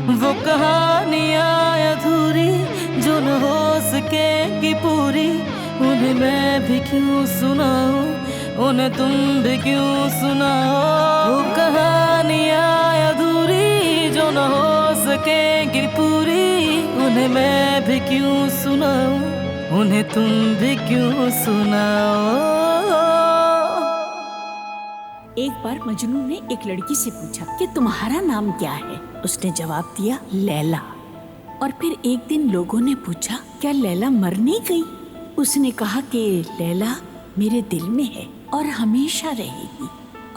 वो कहानियाँ अधूरी जो न हो सकेगी पूरी, उन्हें मैं भी क्यों सुनाऊं, उन्हें तुम भी क्यों सुनाओ। वो कहानियाँ अधूरी जो न हो सकेगी पूरी, उन्हें मैं भी क्यों सुनाऊं, उन्हें तुम भी क्यों सुनाओ। एक बार मजनू ने एक लड़की से पूछा कि तुम्हारा नाम क्या है। उसने जवाब दिया लैला। और फिर एक दिन लोगों ने पूछा क्या लैला मर नहीं गई। उसने कहा कि लैला मेरे दिल में है और हमेशा रहेगी।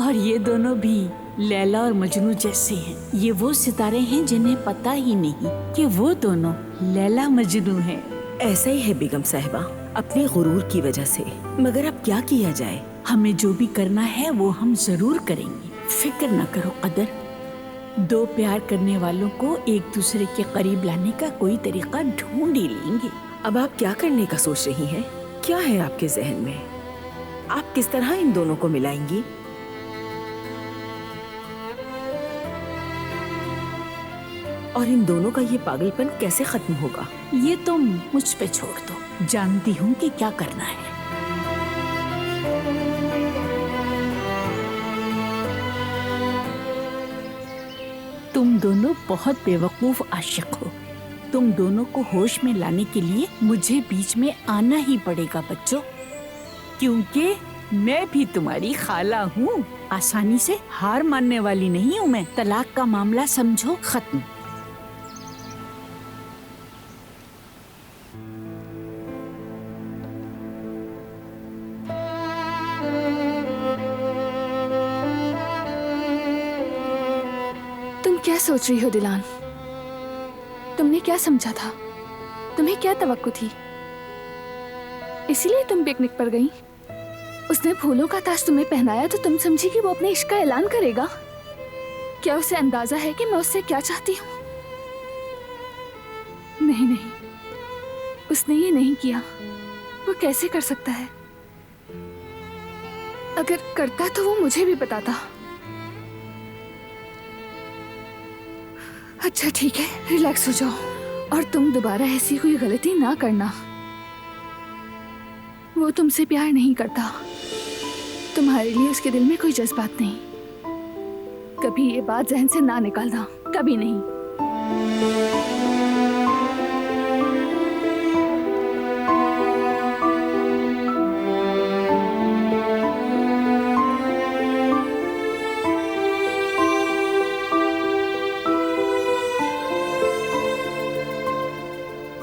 और ये दोनों भी लैला और मजनू जैसे हैं। ये वो सितारे हैं जिन्हें पता ही नहीं कि वो दोनों लैला मजनू हैं। ऐसा ही है बेगम साहिबा, अपने गुरूर की वजह से। मगर अब क्या किया जाए? हमें जो भी करना है वो हम जरूर करेंगे, फिक्र न करो कदर। दो प्यार करने वालों को एक दूसरे के करीब लाने का कोई तरीका ढूंढ ही लेंगे। अब आप क्या करने का सोच रही हैं? क्या है आपके जहन में? आप किस तरह इन दोनों को मिलाएंगी? और इन दोनों का ये पागलपन कैसे खत्म होगा? ये तुम मुझ पे छोड़ दो, जानती हूँ कि क्या करना है। तुम दोनों बहुत बेवकूफ आशिक हो। तुम दोनों को होश में लाने के लिए मुझे बीच में आना ही पड़ेगा बच्चों, क्योंकि मैं भी तुम्हारी खाला हूँ। आसानी से हार मानने वाली नहीं हूँ मैं। तलाक का मामला समझो खत्म। क्या सोच रही हो दिलान? तुमने क्या समझा था? तुम्हें क्या तवक्को थी? इसीलिए तुम पिकनिक पर गई? उसने फूलों का ताज तुम्हें पहनाया तो तुम समझी कि वो अपने इश्क का ऐलान करेगा? क्या उसे अंदाजा है कि मैं उससे क्या चाहती हूँ? नहीं नहीं, उसने ये नहीं किया। वो कैसे कर सकता है? अगर करता तो वो मुझे भी बताता। अच्छा ठीक है, रिलैक्स हो जाओ और तुम दोबारा ऐसी कोई गलती ना करना। वो तुमसे प्यार नहीं करता। तुम्हारे लिए उसके दिल में कोई जज्बात नहीं। कभी ये बात जहन से ना निकालना, कभी नहीं।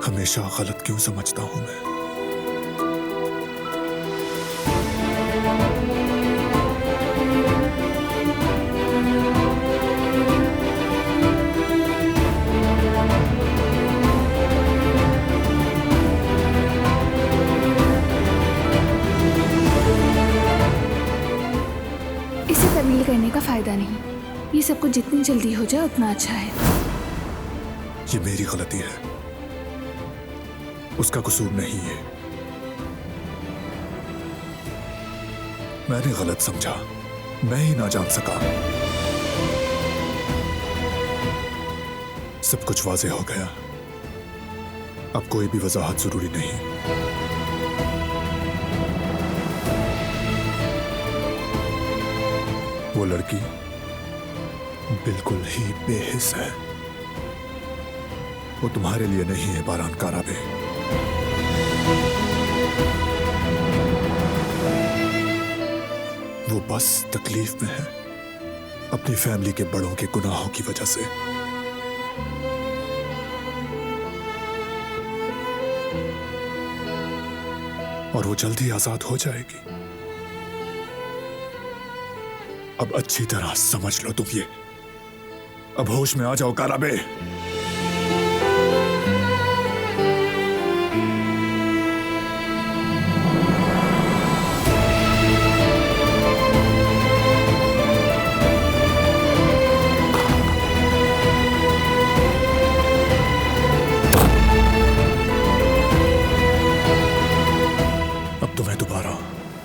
हमेशा गलत क्यों समझता हूं मैं? इसे तब्दील करने का फायदा नहीं। ये सब कुछ जितनी जल्दी हो जाए उतना अच्छा है। ये मेरी गलती है, उसका कसूर नहीं है। मैंने गलत समझा, मैं ही ना जान सका। सब कुछ वाज़ेह हो गया। अब कोई भी वजाहत जरूरी नहीं। वो लड़की बिल्कुल ही बेहिस है। वो तुम्हारे लिए नहीं है बारान काराबे। वो बस तकलीफ में है अपनी फैमिली के बड़ों के गुनाहों की वजह से। और वो जल्दी आजाद हो जाएगी। अब अच्छी तरह समझ लो तुम ये। अब होश में आ जाओ काराबे।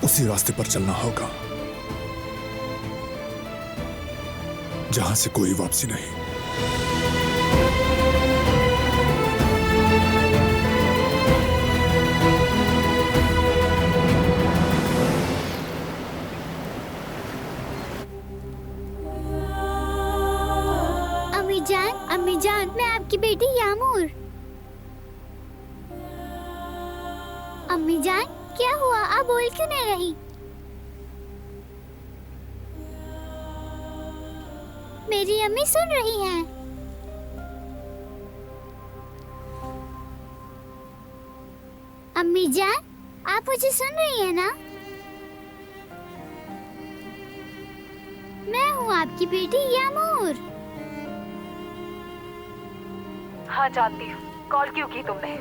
उसी रास्ते पर चलना होगा जहां से कोई वापसी नहीं। अम्मी जान, मैं आपकी बेटी यामूर। अम्मी जान, क्या हुआ? आप बोल क्यों नहीं रही? मेरी अम्मी सुन रही हैं। अम्मी जान, आप मुझे सुन रही हैं ना? मैं हूँ आपकी बेटी यामूर। हाँ जानती हूँ। कॉल क्यों की तुमने?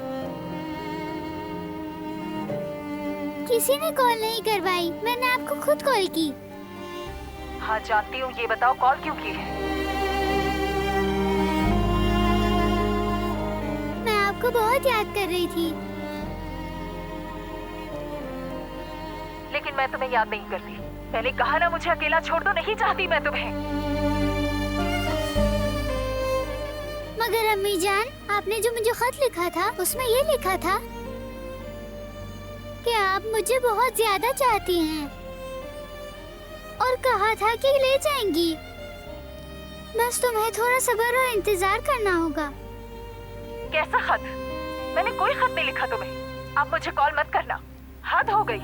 किसी ने कॉल नहीं करवाई, मैंने आपको खुद कॉल की। हाँ जानती हूँ, ये बताओ कॉल क्यों की है? मैं आपको बहुत याद कर रही थी। लेकिन मैं तुम्हें याद नहीं करती। मैंने कहा ना, मुझे अकेला छोड़ दो, नहीं चाहती मैं तुम्हें। मगर अम्मी जान, आपने जो मुझे खत लिखा था उसमें ये लिखा था कि आप मुझे बहुत ज्यादा चाहती हैं और कहा था कि ले जाएंगी। बस तुम्हें थोड़ा सब्र और इंतजार करना होगा। कैसा खत? मैंने कोई खत नहीं लिखा तुम्हें। अब मुझे कॉल मत करना, हद हो गई।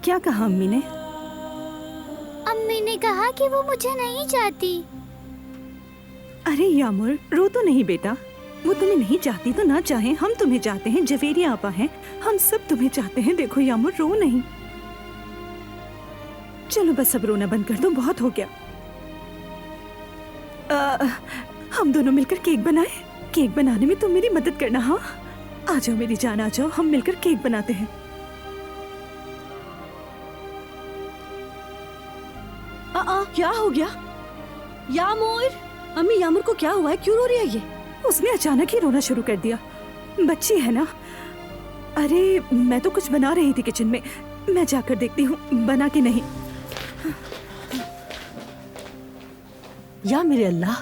क्या कहा अम्मी ने? अम्मी ने कहा कि वो मुझे नहीं चाहती। अरे यामुर, रो तो नहीं बेटा। वो तुम्हें नहीं चाहती तो ना चाहे, हम तुम्हें चाहते हैं। जवेरी आपा हैं, हम सब तुम्हें चाहते हैं। देखो यामुर, रो नहीं। चलो बस अब रोना बंद कर दो, बहुत हो गया। हम दोनों मिलकर केक बनाए। केक बनाने में तुम मेरी मदद करना। हाँ, आ जाओ मेरी जान, आ जाओ, हम मिलकर केक बनाते हैं। क्या हो गया? यामूर, अम्मी यामूर को क्या हुआ है? क्यों रो रही है ये? उसने अचानक ही रोना शुरू कर दिया। बच्ची है ना। अरे मैं तो कुछ बना रही थी किचन में, मैं जाकर देखती हूँ बना के नहीं। या मेरे अल्लाह,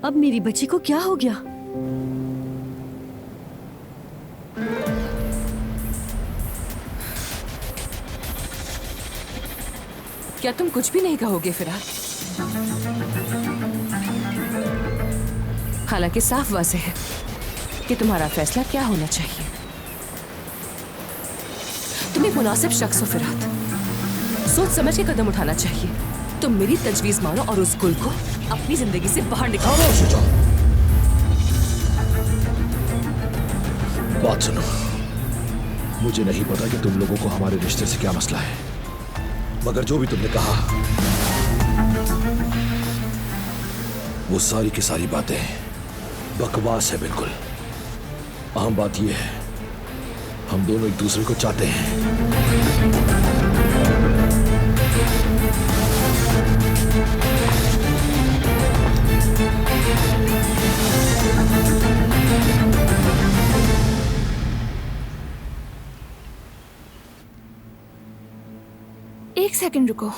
अब मेरी बच्ची को क्या हो गया? क्या तुम कुछ भी नहीं कहोगे फिराद? हालांकि साफ वाज़ेह है कि तुम्हारा फैसला क्या होना चाहिए। तुम एक मुनासिब शख्स हो फिराद, सोच समझ के कदम उठाना चाहिए। तुम मेरी तजवीज मानो और उस गुल को अपनी जिंदगी से बाहर निकालो। बात सुनो, मुझे नहीं पता कि तुम लोगों को हमारे रिश्ते से क्या मसला है, मगर जो भी तुमने कहा वो सारी की सारी बातें बकवास है बिल्कुल। अहम बात यह है, हम दोनों एक दूसरे को चाहते हैं। एक सेकंड रुको,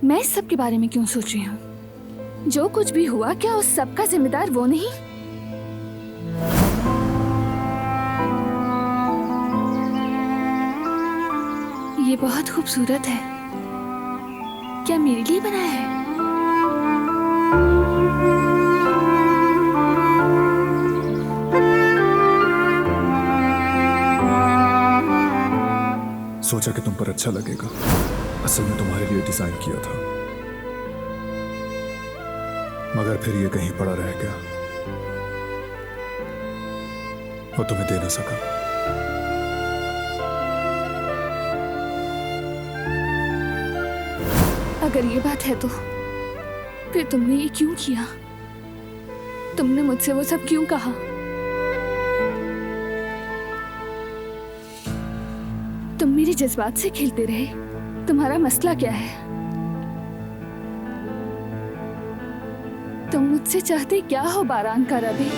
मैं इस सब के बारे में क्यों सोच रही हूँ? जो कुछ भी हुआ, क्या उस सब का जिम्मेदार वो नहीं? ये बहुत खूबसूरत है। क्या मेरे लिए बनाया है? सोचा कि तुम पर अच्छा लगेगा। असल में तुम्हारे लिए डिजाइन किया था, मगर फिर ये कहीं पड़ा रह गया और तुम्हें दे ना सका। अगर ये बात है तो फिर तुमने ये क्यों किया? तुमने मुझसे वो सब क्यों कहा? तुम मेरे जज्बात से खेलते रहे। तुम्हारा मसला क्या है? तुम मुझसे चाहते क्या हो, बारान का रबी?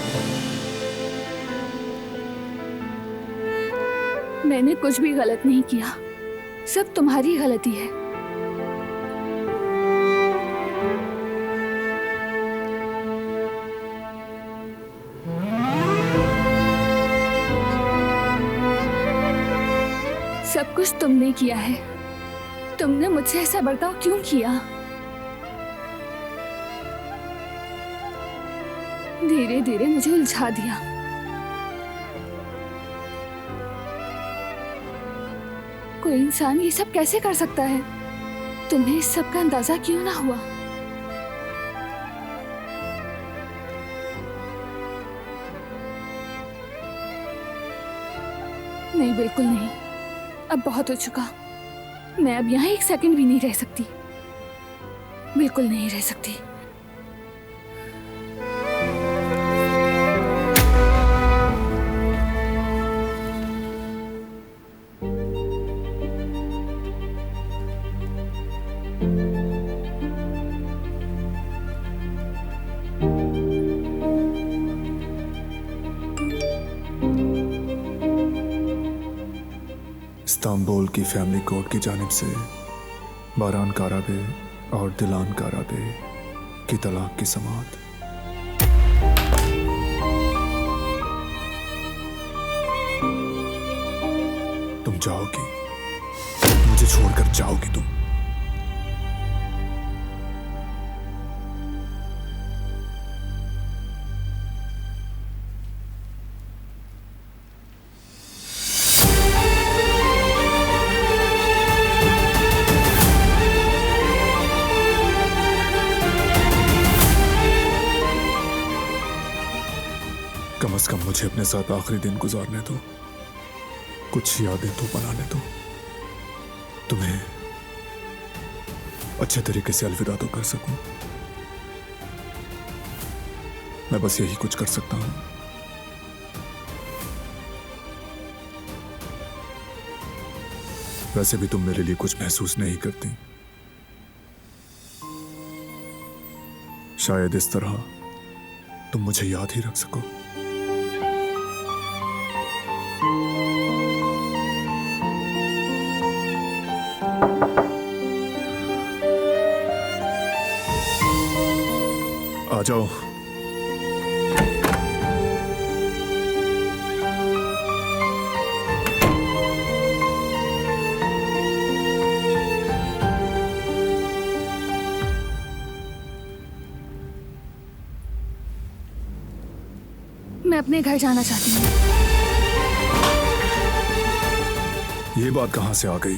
मैंने कुछ भी गलत नहीं किया, सब तुम्हारी गलती है। सब कुछ तुमने किया है। तुमने मुझसे ऐसा बर्ताव क्यों किया? धीरे धीरे मुझे उलझा दिया। कोई इंसान ये सब कैसे कर सकता है? तुम्हें इस सब का अंदाजा क्यों ना हुआ? नहीं, बिल्कुल नहीं। अब बहुत हो चुका। मैं अब यहाँ एक सेकंड भी नहीं रह सकती। बिल्कुल नहीं रह सकती। इस्तांबुल की फैमिली कोर्ट की जानिब से बारान काराबे और दिलान काराबे की तलाक की समाअत। तुम जाओगी, मुझे छोड़कर जाओगी तुम। कम से कम मुझे अपने साथ आखिरी दिन गुजारने दो, कुछ यादें तो बनाने दो। तुम्हें अच्छे तरीके से अलविदा तो कर सकूं। मैं बस यही कुछ कर सकता हूं। वैसे भी तुम मेरे लिए कुछ महसूस नहीं करती। शायद इस तरह तुम मुझे याद ही रख सको। आ जाओ। मैं अपने घर जाना चाहती हूँ। ये बात कहां से आ गई?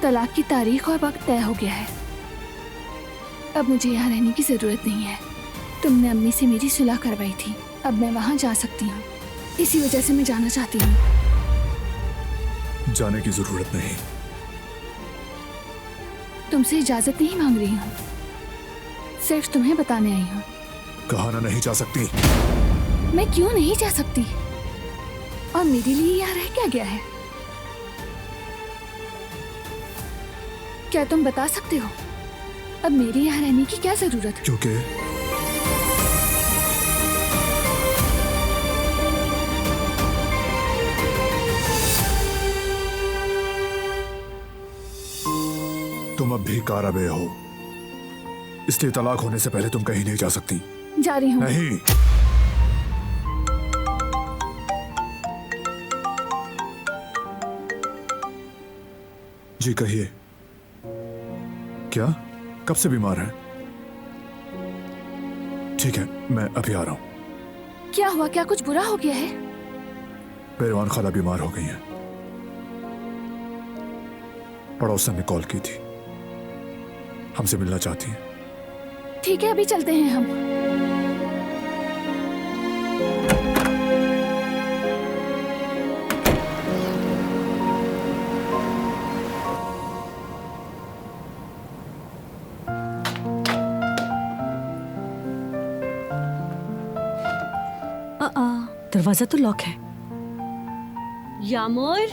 तलाक की तारीख और वक्त तय हो गया है। अब मुझे यहाँ रहने की जरूरत नहीं है। तुमने अम्मी से मेरी सुलह करवाई थी, अब मैं वहाँ जा सकती हूँ। इसी वजह से मैं जाना चाहती हूँ। जाने की जरूरत नहीं। तुमसे इजाजत नहीं मांग रही हूँ, सिर्फ तुम्हें बताने आई हूँ। कहा ना नहीं जा सकती। मैं क्यों नहीं जा सकती? और मेरे लिए यहाँ रह क्या गया है? क्या तुम बता सकते हो अब मेरे यहाँ रहने की क्या जरूरत? क्योंकि तुम अब भी काराबे हो, इसलिए तलाक होने से पहले तुम कहीं नहीं जा सकती। जा रही हूँ। नहीं। जी कहिए, क्या कब से बीमार है? ठीक है, मैं अभी आ रहा हूं। क्या हुआ? क्या कुछ बुरा हो गया है? पहलवान खाला बीमार हो गई हैं। पड़ोसन ने कॉल की थी, हमसे मिलना चाहती हैं। ठीक है, अभी चलते हैं हम। दरवाजा तो लॉक है। यामोर,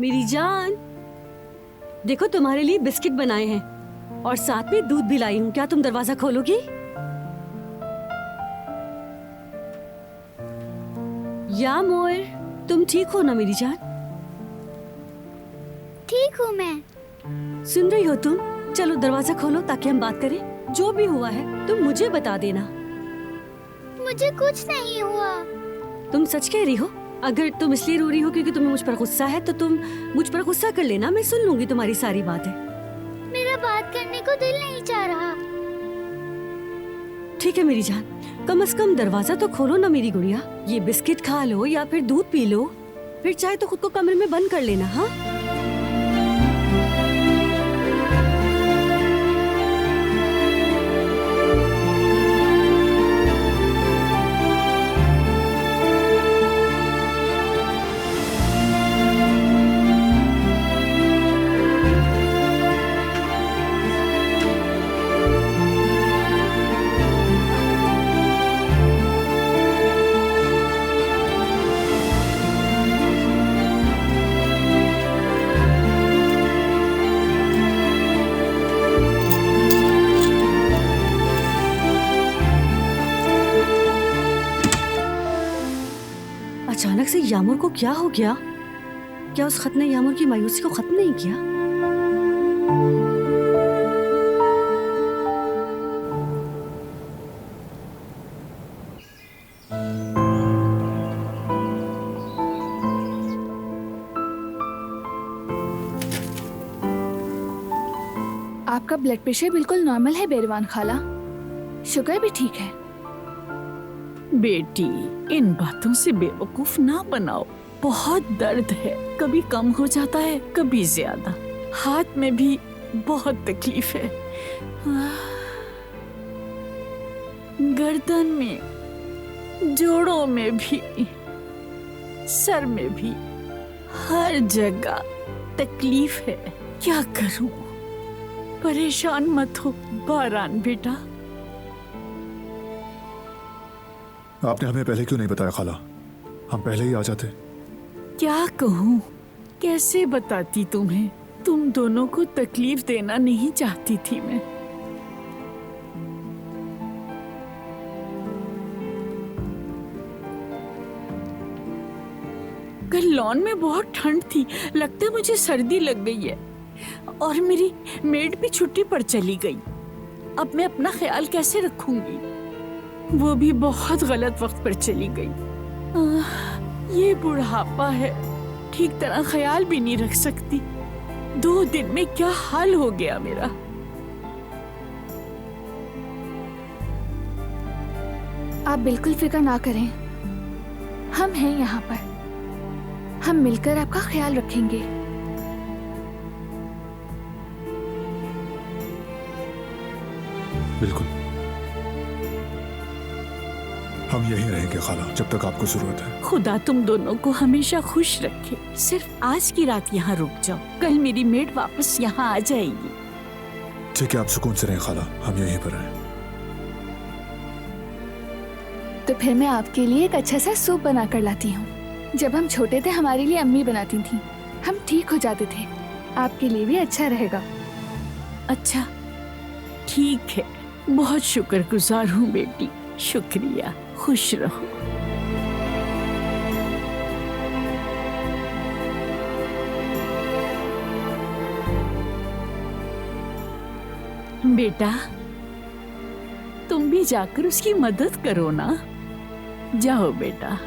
मेरी जान, देखो तुम्हारे लिए बिस्किट बनाए हैं और साथ में दूध भी लाई हूँ। क्या तुम दरवाजा खोलोगी? यामोर, तुम ठीक हो ना मेरी जान? ठीक हूँ मैं। सुन रही हो तुम? चलो दरवाजा खोलो ताकि हम बात करें। जो भी हुआ है तुम मुझे बता देना। मुझे कुछ नहीं हुआ। तुम सच कह रही हो? अगर तुम इसलिए रो रही हो क्योंकि तुम्हें मुझ पर गुस्सा है तो तुम मुझ पर गुस्सा कर लेना, मैं सुन लूंगी तुम्हारी सारी बातें। मेरा बात करने को दिल नहीं चाह रहा। ठीक है मेरी जान, कम से कम दरवाजा तो खोलो ना मेरी गुड़िया। ये बिस्किट खा लो या फिर दूध पी लो, फिर चाहे तो खुद को कमरे में बंद कर लेना। हाँ अचानक से यामुर को क्या हो गया? क्या उस खत ने यामुर की मायूसी को खत्म नहीं किया? आपका ब्लड प्रेशर बिल्कुल नॉर्मल है बेरवान खाला, शुगर भी ठीक है। बेटी, इन बातों से बेवकूफ ना बनाओ। बहुत दर्द है, कभी कम हो जाता है कभी ज्यादा। हाथ में भी बहुत तकलीफ है, गर्दन में, जोड़ों में भी, सर में भी, हर जगह तकलीफ है। क्या करूं? परेशान मत हो बारान बेटा। आपने हमें पहले क्यों नहीं बताया खाला? हम पहले ही आ जाते। क्या कहूँ, कैसे बताती तुम्हें? तुम दोनों को तकलीफ देना नहीं चाहती थी मैं। कल लॉन में बहुत ठंड थी, लगता है मुझे सर्दी लग गई है। और मेरी मेड भी छुट्टी पर चली गई। अब मैं अपना ख्याल कैसे रखूंगी? वो भी बहुत गलत वक्त पर चली गई। ये बुढ़ापा है, ठीक तरह ख्याल भी नहीं रख सकती। 2 दिन में क्या हाल हो गया मेरा। आप बिल्कुल फिक्र ना करें, हम हैं यहाँ पर। हम मिलकर आपका ख्याल रखेंगे। बिल्कुल, हम यहीं रहेंगे खाला जब तक आपको जरूरत है। खुदा तुम दोनों को हमेशा खुश रखे। सिर्फ आज की रात यहाँ रुक जाओ, कल मेरी मेड वापस यहाँ आ जाएगी। ठीक है, आप सुकून से रहें खाला, हम यहीं पर हैं। तो फिर मैं आपके लिए एक अच्छा सा सूप बना कर लाती हूँ। जब हम छोटे थे हमारे लिए अम्मी बनाती थी, हम ठीक हो जाते थे। आपके लिए भी अच्छा रहेगा। अच्छा ठीक है, बहुत शुक्रगुजार हूँ बेटी। शुक्रिया, खुश रहो। बेटा, तुम भी जाकर उसकी मदद करो ना। जाओ बेटा।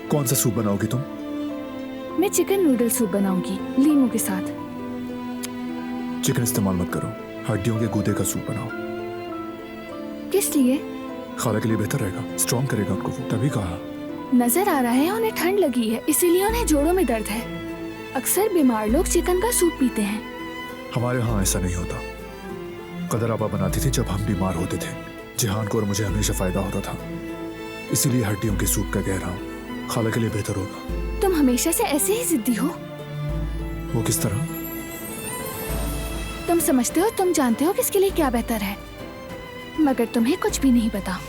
कौन सा सूप बनाओगी तुम? मैं चिकन नूडल सूप बनाऊंगी लीमू के साथ। चिकन इस्तेमाल मत करो, हड्डियों के गूदे का सूप बनाओ। किस लिए? खाला के लिए बेहतर रहेगा, स्ट्रॉन्ग करेगा उनको, तभी कहा। नजर आ रहा है उन्हें ठंड लगी है, इसीलिए उन्हें जोड़ों में दर्द है। अक्सर बीमार लोग चिकन का सूप पीते हैं। हमारे यहाँ ऐसा नहीं होता। कदर आपा बनाती थी जब हम बीमार होते थे। जिहान को और मुझे हमेशा फायदा होता था, इसीलिए हड्डियों के सूप का कह रहा हूँ। खाला के लिए बेहतर होगा। तुम हमेशा से ऐसे ही जिद्दी हो। वो किस तरह? तुम समझते हो, तुम जानते हो किसके लिए क्या बेहतर है, मगर तुम्हें कुछ भी नहीं पता।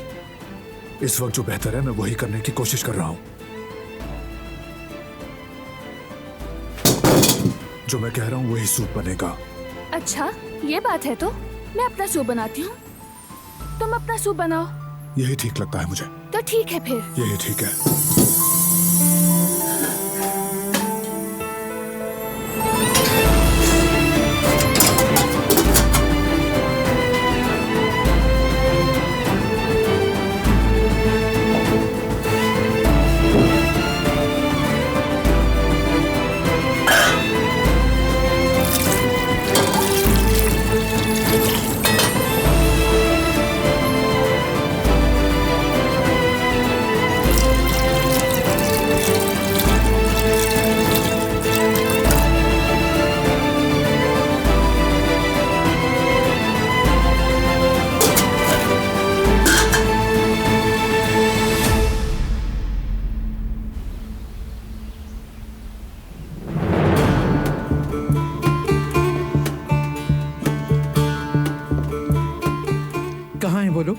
इस वक्त जो बेहतर है मैं वही करने की कोशिश कर रहा हूँ। जो मैं कह रहा हूँ वही सूप बनेगा। अच्छा ये बात है तो मैं अपना सूप बनाती हूँ, तुम अपना सूप बनाओ। यही ठीक लगता है मुझे। तो ठीक है फिर। यही ठीक है। कहाँ हैं वो लोग?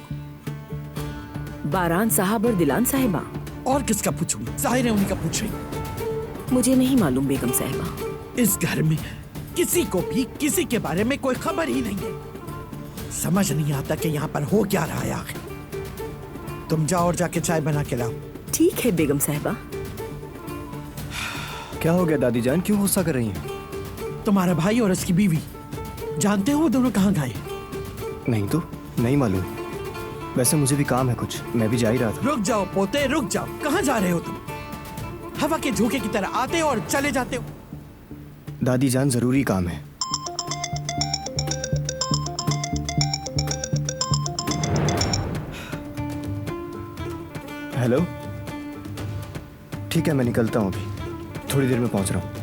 बारान साहब और दिलान साहिबा। और किसका पूछूं? जाहिर है उन्हीं का पूछ रही। मुझे नहीं मालूम बेगम साहिबा। इस घर में किसी को भी किसी के बारे में कोई खबर ही नहीं है। समझ नहीं आता कि यहाँ पर हो क्या रहा है आखिर। तुम जाओ और जाके चाय बना के लाओ। ठीक है बेगम साहिबा। क्या हो गया दादी जान, क्यों गुस्सा कर रही हैं? तुम्हारा भाई और उसकी बीवी, जानते हो वो दोनों कहाँ गए? नहीं तो नहीं मालूम। वैसे मुझे भी काम है कुछ, मैं भी जा ही रहा था। रुक जाओ पोते, रुक जाओ। कहाँ जा रहे हो तुम? हवा के झोंके की तरह आते हो और चले जाते हो। दादी जान जरूरी काम है। हेलो, ठीक है मैं निकलता हूँ अभी, थोड़ी देर में पहुंच रहा हूँ।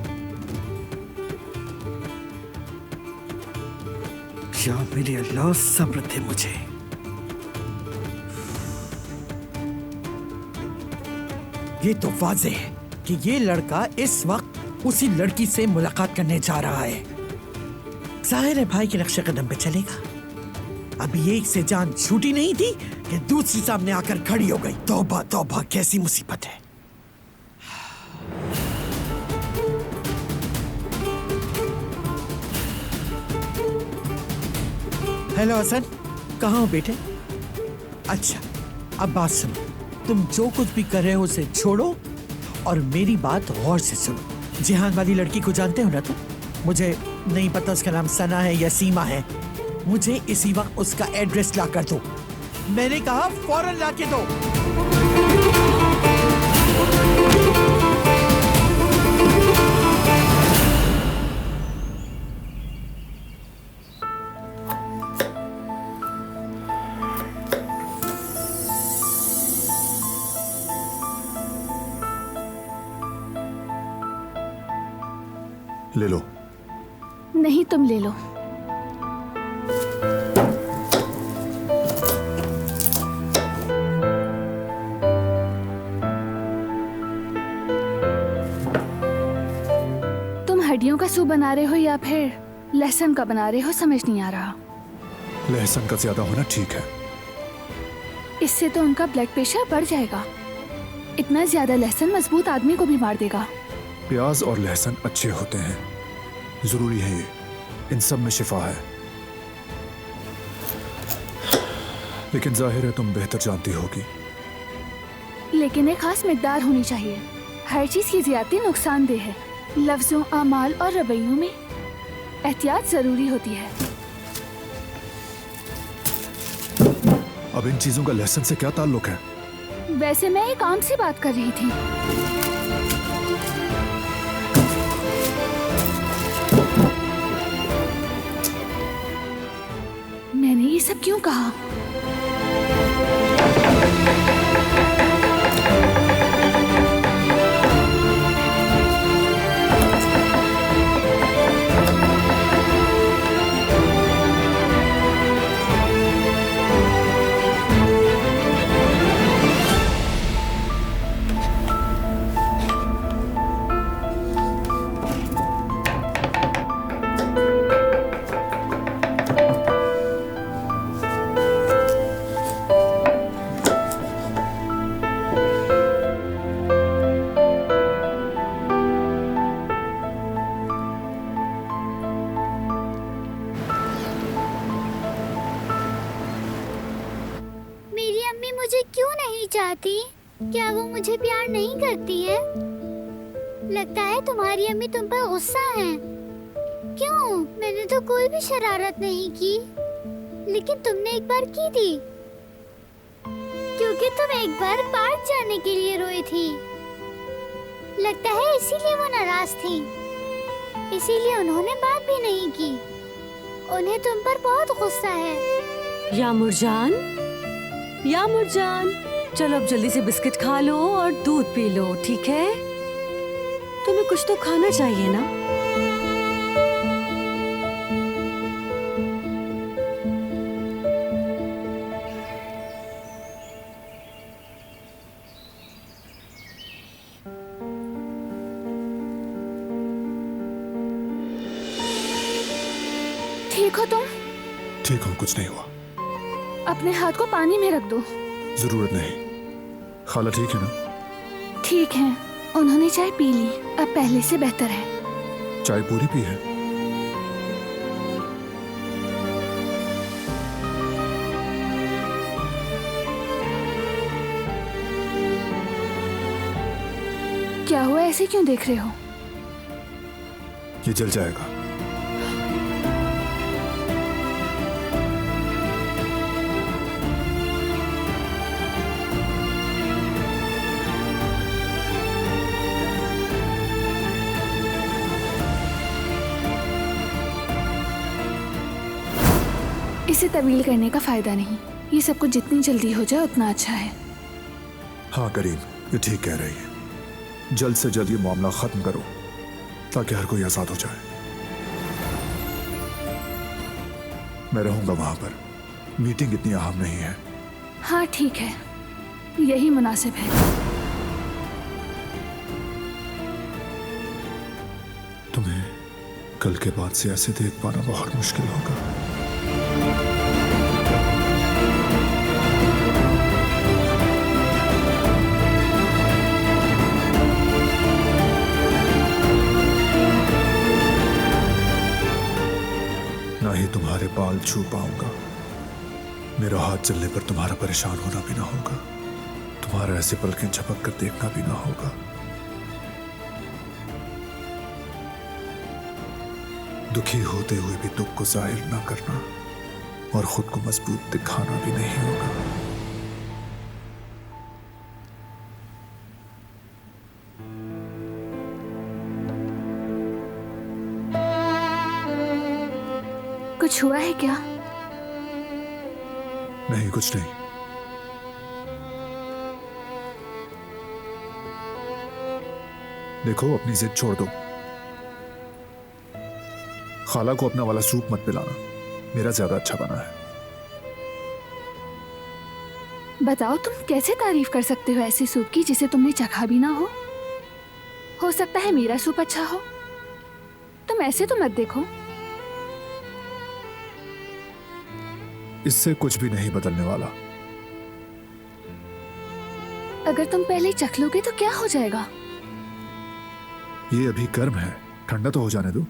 या मेरे अल्लाह, सब्र थे मुझे। ये तो वाज़े है कि ये लड़का इस वक्त उसी लड़की से मुलाकात करने जा रहा है। जाहिर है भाई के नक्शे कदम पे चलेगा। अभी एक से जान छूटी नहीं थी कि दूसरी सामने आकर खड़ी हो गई। तौबा तौबा, कैसी मुसीबत है। हेलो हसन, कहाँ हो बेटे? अच्छा, अब बात सुनो। तुम जो कुछ भी कर रहे हो उसे छोड़ो और मेरी बात गौर से सुनो। जिहान वाली लड़की को जानते हो ना तुम? मुझे नहीं पता उसका नाम सना है या सीमा है। मुझे इसी वक्त उसका एड्रेस ला कर दो। मैंने कहा फौरन ला के दो। ले लो। नहीं, तुम ले लो। तुम हड्डियों का सूप बना रहे हो या फिर लहसुन का बना रहे हो, समझ नहीं आ रहा। लहसुन का ज्यादा होना ठीक है। इससे तो उनका ब्लड प्रेशर बढ़ जाएगा। इतना ज्यादा लहसुन मजबूत आदमी को भी मार देगा। प्याज और लहसुन अच्छे होते हैं, जरूरी है ये, इन सब में शिफा है। लेकिन जाहिर है तुम बेहतर जानती होगी। लेकिन एक खास मिकदार होनी चाहिए। हर चीज की ज्यादती नुकसानदेह है। लफ्जों, अमाल और रवैयों में एहतियात जरूरी होती है। अब इन चीजों का लहसुन से क्या ताल्लुक है? वैसे मैं एक आम सी बात कर रही थी। मैंने ये सब क्यों कहा? चाहती? क्या वो मुझे प्यार नहीं करती है? लगता है तुम्हारी अम्मी तुम पर गुस्सा है। क्यों? मैंने तो कोई भी शरारत नहीं की, लेकिन तुमने एक बार की थी, क्योंकि तुम एक बार पार्क जाने के लिए रोई थी। लगता है इसीलिए वो नाराज थी, इसीलिए उन्होंने बात भी नहीं की। उन्हें तुम पर बहुत गुस्सा है। यामुरजान, यामुरजान, चलो अब जल्दी से बिस्किट खा लो और दूध पी लो, ठीक है? तुम्हें कुछ तो खाना चाहिए ना। ठीक हो तुम? ठीक हूँ, कुछ नहीं हुआ। अपने हाथ को पानी में रख दो। जरूरत नहीं। खाला ठीक है ना? ठीक है, उन्होंने चाय पी ली, अब पहले से बेहतर है। चाय पूरी पी है? क्या हुआ, ऐसे क्यों देख रहे हो? ये जल जाएगा। इसे तवील करने का फायदा नहीं। ये सब कुछ जितनी जल्दी हो जाए उतना अच्छा है। हाँ करीम, ये ठीक कह रही है। जल्द से जल्द ये मामला खत्म करो ताकि हर कोई आजाद हो जाए। मैं रहूंगा वहां पर। मीटिंग इतनी अहम नहीं है। हाँ ठीक है, यही मुनासिब है। तुम्हें कल के बाद से ऐसे देख पाना बहुत मुश्किल होगा। ना ही तुम्हारे बाल छू पाऊंगा। मेरा हाथ चलने पर तुम्हारा परेशान होना भी ना होगा। तुम्हारा ऐसे पलकें झपक कर देखना भी ना होगा। दुखी होते हुए भी दुख को जाहिर ना करना और खुद को मजबूत दिखाना भी नहीं होगा। कुछ हुआ है क्या? नहीं, कुछ नहीं। देखो, अपनी जिद छोड़ दो। खाला को अपना वाला सूप मत पिलाना, मेरा ज्यादा अच्छा बना है। बताओ, तुम कैसे तारीफ कर सकते हो ऐसे सूप की जिसे तुमने चखा भी ना हो? हो सकता है मेरा सूप अच्छा हो। तुम ऐसे तो मत देखो। इससे कुछ भी नहीं बदलने वाला। अगर तुम पहले चख लोगे तो क्या हो जाएगा? ये अभी गर्म है, ठंडा तो हो जाने दो।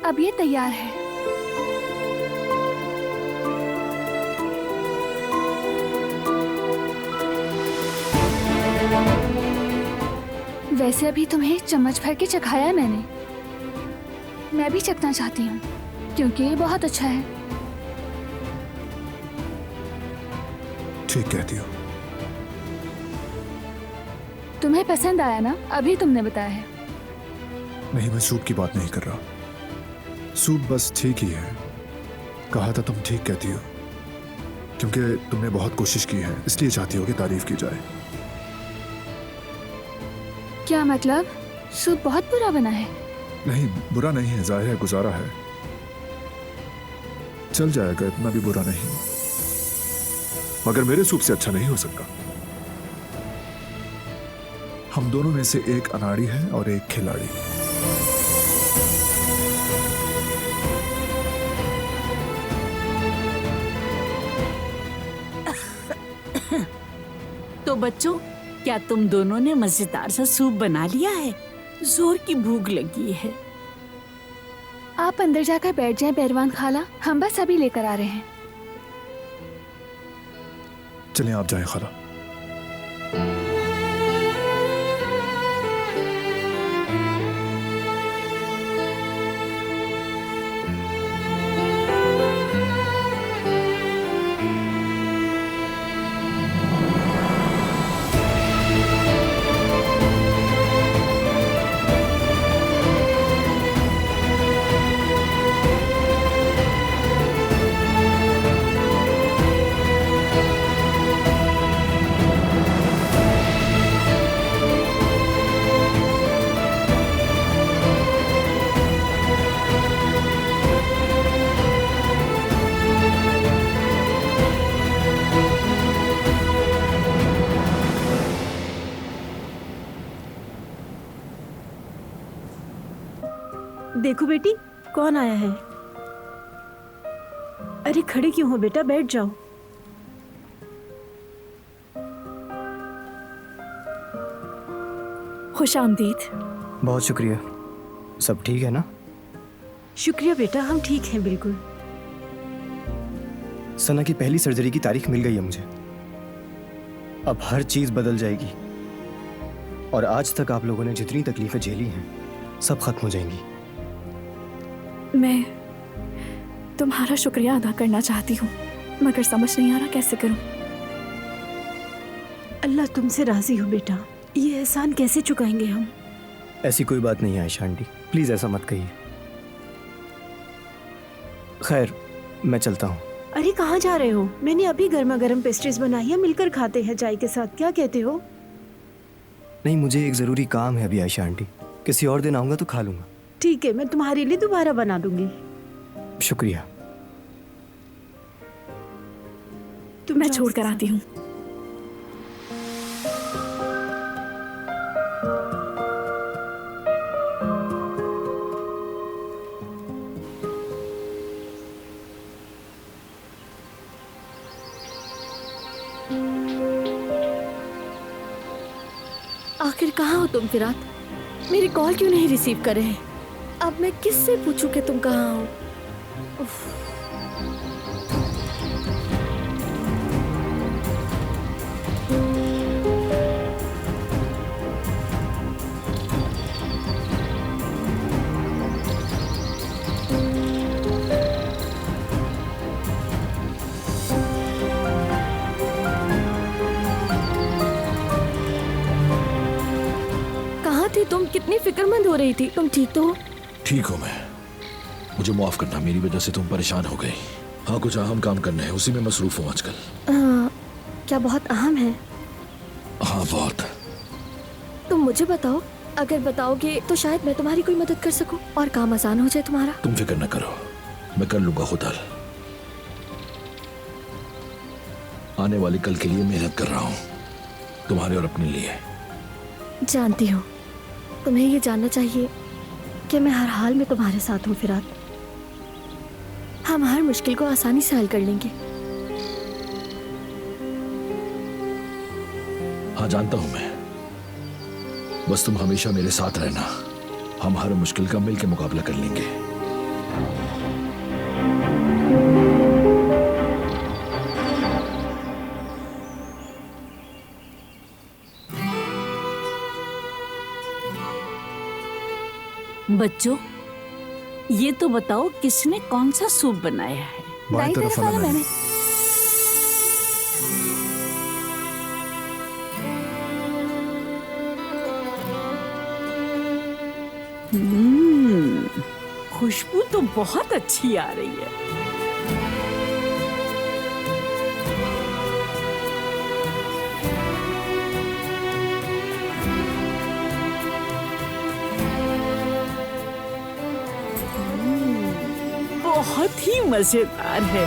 अब ये तैयार है। वैसे अभी तुम्हें चम्मच भर के चखाया है मैंने। मैं भी चखना चाहती हूँ क्योंकि ये बहुत अच्छा है। ठीक कहती हो। तुम्हें पसंद आया ना? अभी तुमने बताया है। नहीं, मैं सूप की बात नहीं कर रहा। सूप बस ठीक ही है। कहा था तुम ठीक कहती हो, क्योंकि तुमने बहुत कोशिश की है, इसलिए चाहती हो कि तारीफ की जाए। क्या मतलब? सूप बहुत बुरा बना है? नहीं, बुरा नहीं है, जाहिर है गुजारा है। चल जाएगा, इतना भी बुरा नहीं, मगर मेरे सूप से अच्छा नहीं हो सकता। हम दोनों में से एक अनाड़ी है और एक खिलाड़ी। तो बच्चों, क्या तुम दोनों ने मजेदार सा सूप बना लिया है? जोर की भूख लगी है। आप अंदर जाकर बैठ जाएं पहलवान खाला, हम बस अभी लेकर आ रहे हैं। चलें आप जाएं खाला। देखो बेटी, कौन आया है। अरे खड़े क्यों हो बेटा, बैठ जाओ। खुश आमदीद। बहुत शुक्रिया। सब ठीक है ना? शुक्रिया बेटा, हम ठीक हैं बिल्कुल। सना की पहली सर्जरी की तारीख मिल गई है मुझे। अब हर चीज बदल जाएगी और आज तक आप लोगों ने जितनी तकलीफें झेली हैं सब खत्म हो जाएंगी। मैं तुम्हारा शुक्रिया अदा करना चाहती हूँ, मगर समझ नहीं आ रहा कैसे करूँ। अल्लाह तुमसे राजी हो बेटा, ये एहसान कैसे चुकाएंगे हम। ऐसी कोई बात नहीं है आयशा आंटी, प्लीज ऐसा मत कहिए। खैर मैं चलता हूँ। अरे कहाँ जा रहे हो? मैंने अभी गर्मा गर्म पेस्ट्रीज बनाई है, मिलकर खाते हैं चाय के साथ, क्या कहते हो? नहीं, मुझे एक जरूरी काम है अभी आयशा आंटी, किसी और दिन आऊंगा तो खा लूंगा। ठीक है, मैं तुम्हारे लिए दोबारा बना दूंगी। शुक्रिया। मैं छोड़ कर आती हूँ। आखिर कहाँ हो तुम फिरात? मेरी कॉल क्यों नहीं रिसीव कर रहे? अब मैं किससे पूछूं कि तुम कहाँ हो? कहाँ थी तुम? कितनी फिक्रमंद हो रही थी। तुम ठीक तो हो? ठीक हूँ मैं। मुझे माफ करना, मेरी वजह से तुम परेशान हो गई। हाँ, कुछ अहम काम करने हैं, उसी में मसरूफ हूँ आजकल। क्या बहुत अहम है? हाँ बहुत। तुम मुझे बताओ, अगर बताओगे तो शायद मैं तुम्हारी कोई मदद कर सकूं और काम आसान हो जाए तुम्हारा। तुम फिक्र न करो, मैं कर लूंगा खुद हल। आने वाले कल के लिए मेहनत कर रहा हूँ, तुम्हारे और अपने लिए। जानती हूँ, तुम्हें ये जानना चाहिए कि मैं हर हाल में तुम्हारे साथ हूँ फिरात। हम हर मुश्किल को आसानी से हल कर लेंगे। हाँ जानता हूँ मैं, बस तुम हमेशा मेरे साथ रहना। हम हर मुश्किल का मिल के मुकाबला कर लेंगे। बच्चों, ये तो बताओ किसने कौन सा सूप बनाया है? बाएं तरफ वाला मैंने। खुशबू तो बहुत अच्छी आ रही है। बहुत ही मजेदार है।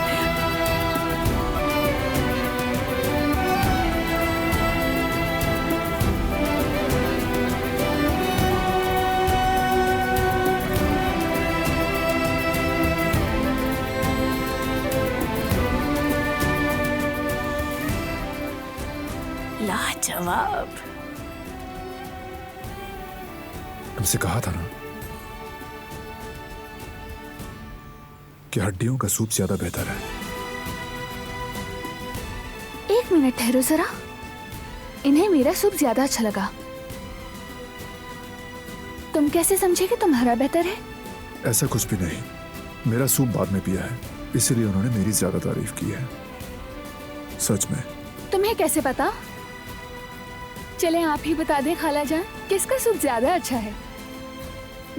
लाजवाब। तुमसे कहा था ना कि हड्डियों का सूप ज्यादा बेहतर है। एक मिनट ठहरो जरा, इन्हें मेरा सूप ज्यादा अच्छा लगा। तुम कैसे समझे कि तुम्हारा बेहतर है? ऐसा कुछ भी नहीं, मेरा सूप बाद में पिया है, इसलिए उन्होंने मेरी ज्यादा तारीफ की है। सच में। तुम्हें कैसे पता? चलें आप ही बता दें खाला जान, किसका सूप ज्यादा अच्छा है?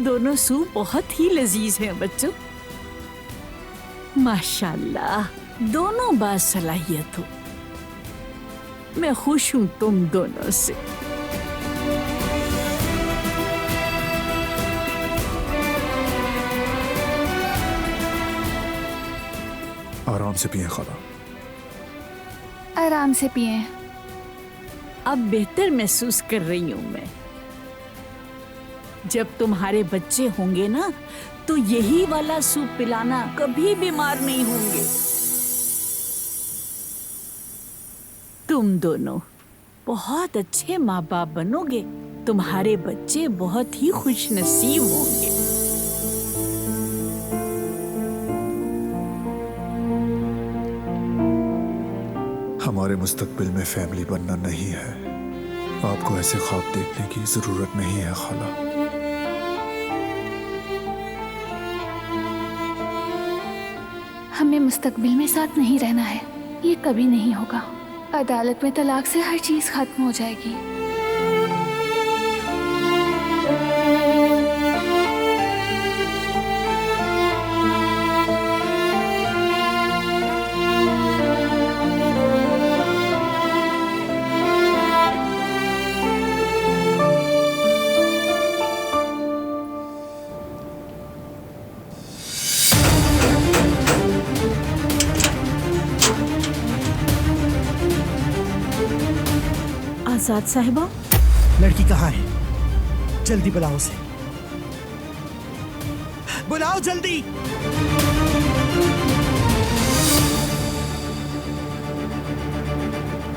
दोनों सूप बहुत ही लजीज हैं बच्चों। माशाल्लाह, दोनों बासलाहियत हो। मैं खुश हूं तुम दोनों से। आराम से पिए खाला। आराम से पिए। अब बेहतर महसूस कर रही हूं मैं। जब तुम्हारे बच्चे होंगे ना, तो यही वाला सूप पिलाना, कभी बीमार नहीं होंगे। तुम दोनों बहुत अच्छे माँ बाप बनोगे। तुम्हारे बच्चे बहुत ही खुशनसीब होंगे। हमारे मुस्तकबिल में फैमिली बनना नहीं है। आपको ऐसे ख्वाब देखने की जरूरत नहीं है खाला। हमें मुस्तकबिल में साथ नहीं रहना है, ये कभी नहीं होगा। अदालत में तलाक से हर चीज खत्म हो जाएगी। आजाद साहिबा, लड़की कहाँ है? जल्दी बुलाओ उसे, बुलाओ जल्दी।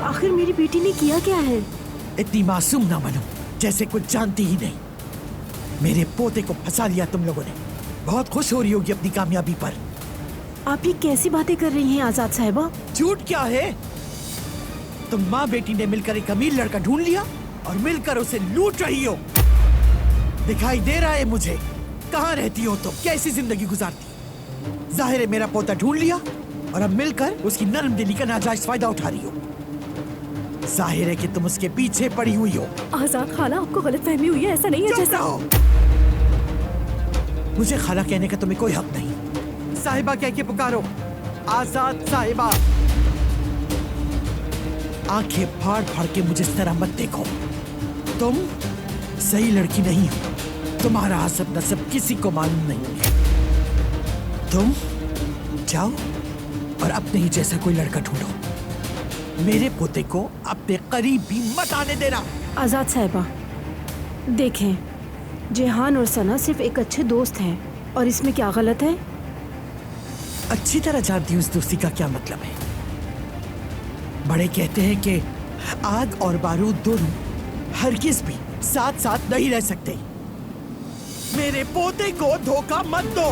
आखिर मेरी बेटी ने किया क्या है? इतनी मासूम ना बनो, जैसे कुछ जानती ही नहीं। मेरे पोते को फंसा लिया तुम लोगों ने। बहुत खुश हो रही होगी अपनी कामयाबी पर। आप ये कैसी बातें कर रही हैं आजाद साहिबा? झूठ क्या है? तुम माँ बेटी ने मिलकर एक अमीर लड़का ढूंढ लिया और मिलकर उसे लूट रही हो। दिखाई दे रहा है मुझे। कहाँ रहती हो तुम? कैसी जिंदगी गुजारती? जाहिर है मेरा पोता ढूंढ लिया और अब मिलकर उसकी नरम दिली का नाजायज फायदा उठा रही हो। जाहिर है कि तुम उसके पीछे पड़ी हुई हो। आजाद खाला, आपको गलतफहमी हुई है, ऐसा नहीं है जैसा। मुझे खाला कहने का तुम्हें कोई हक नहीं। साहिबा कह के पुकारो, आजाद साहिबा। आंखें फाड़ फाड़ के मुझे इस तरह मत देखो। तुम सही लड़की नहीं हो। तुम्हारा हसब नसब किसी को मालूम नहीं है। तुम जाओ और अपने ही जैसा कोई लड़का ढूंढो। मेरे पोते को अपने करीब भी मत आने देना। आजाद साहिबा, देखें, जेहान और सना सिर्फ एक अच्छे दोस्त हैं, और इसमें क्या गलत है? अच्छी तरह जानती हूँ इस दोस्ती का क्या मतलब है। बड़े कहते हैं कि आग और बारूद दोनों हरगिज भी साथ साथ नहीं रह सकते। मेरे पोते को धोखा मत दो,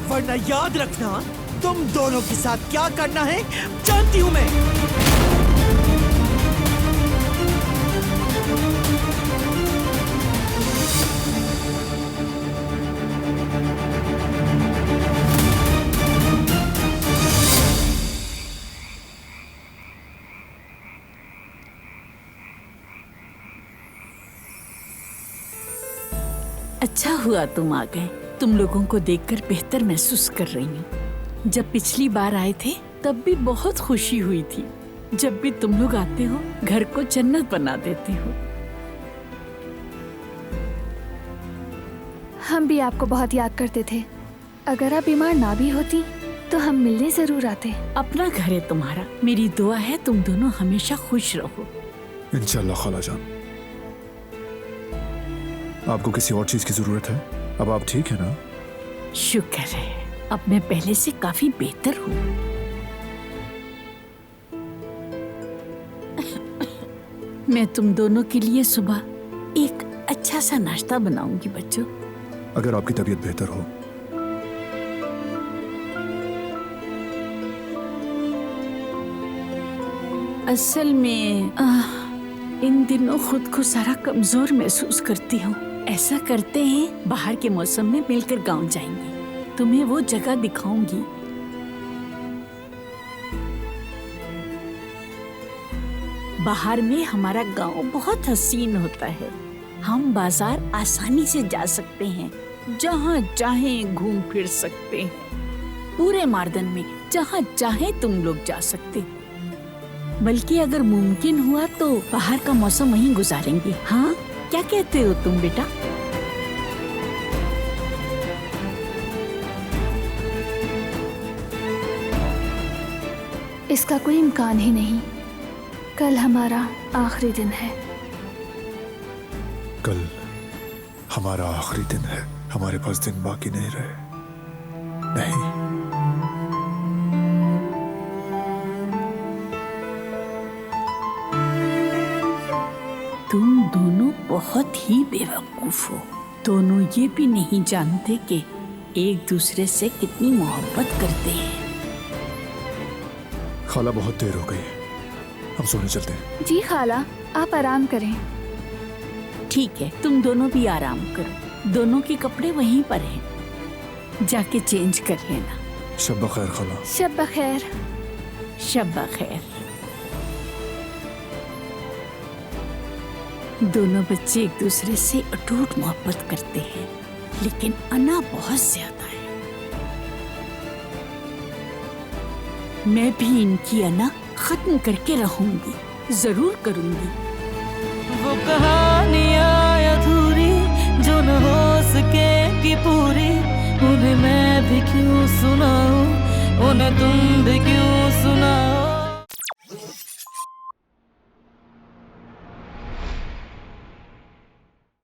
वरना याद रखना तुम दोनों के साथ क्या करना है जानती हूं मैं। अच्छा हुआ तुम आ गए। तुम लोगों को देखकर बेहतर महसूस कर रही हूँ। जब पिछली बार आए थे तब भी बहुत खुशी हुई थी। जब भी तुम लोग आते हो घर को जन्नत बना देते हो। हम भी आपको बहुत याद करते थे। अगर आप बीमार ना भी होती तो हम मिलने जरूर आते। अपना घर है तुम्हारा। मेरी दुआ है तुम दोनों हमेशा खुश रहो। इंशाल्लाह खाला जान। आपको किसी और चीज की जरूरत है? अब आप ठीक है ना? शुक्र है, अब मैं पहले से काफी बेहतर हूँ। मैं तुम दोनों के लिए सुबह एक अच्छा सा नाश्ता बनाऊंगी बच्चों। अगर आपकी तबीयत बेहतर हो। असल में इन दिनों खुद को सारा कमजोर महसूस करती हूँ। ऐसा करते हैं, बाहर के मौसम में मिलकर गांव जाएंगे। तुम्हें वो जगह दिखाऊंगी। बाहर में हमारा गांव बहुत हसीन होता है। हम बाजार आसानी से जा सकते हैं, जहाँ चाहें घूम फिर सकते हैं। पूरे मार्दन में जहाँ चाहें तुम लोग जा सकते हो। बल्कि अगर मुमकिन हुआ तो बाहर का मौसम वहीं गुजारेंगे। हाँ, क्या कहते हो तुम बेटा? इसका कोई इम्कान ही नहीं। कल हमारा आखिरी दिन है। कल हमारा आखिरी दिन है। हमारे पास दिन बाकी नहीं रहे। नहीं, तुम दोनों बहुत ही बेवकूफ हो। दोनों ये भी नहीं जानते कि एक दूसरे से कितनी मोहब्बत करते हैं। खाला बहुत देर हो गई है, हम सोने चलते हैं। जी खाला, आप आराम करें। ठीक है, तुम दोनों भी आराम करो। दोनों के कपड़े वहीं पर हैं, जाके चेंज कर लेना। शब बखैर खाला। शब बखैर। शब बखैर। दोनों बच्चे एक दूसरे से अटूट मोहब्बत करते हैं, लेकिन अना बहुत ज्यादा है। मैं भी इनकी अना खत्म करके रहूंगी, जरूर करूंगी। वो कहानियाँ अधूरी जो न हो सकेगी पूरी, उन्हें मैं भी क्यों सुनाऊं, उन्हें तुम भी क्यों सुनाओ।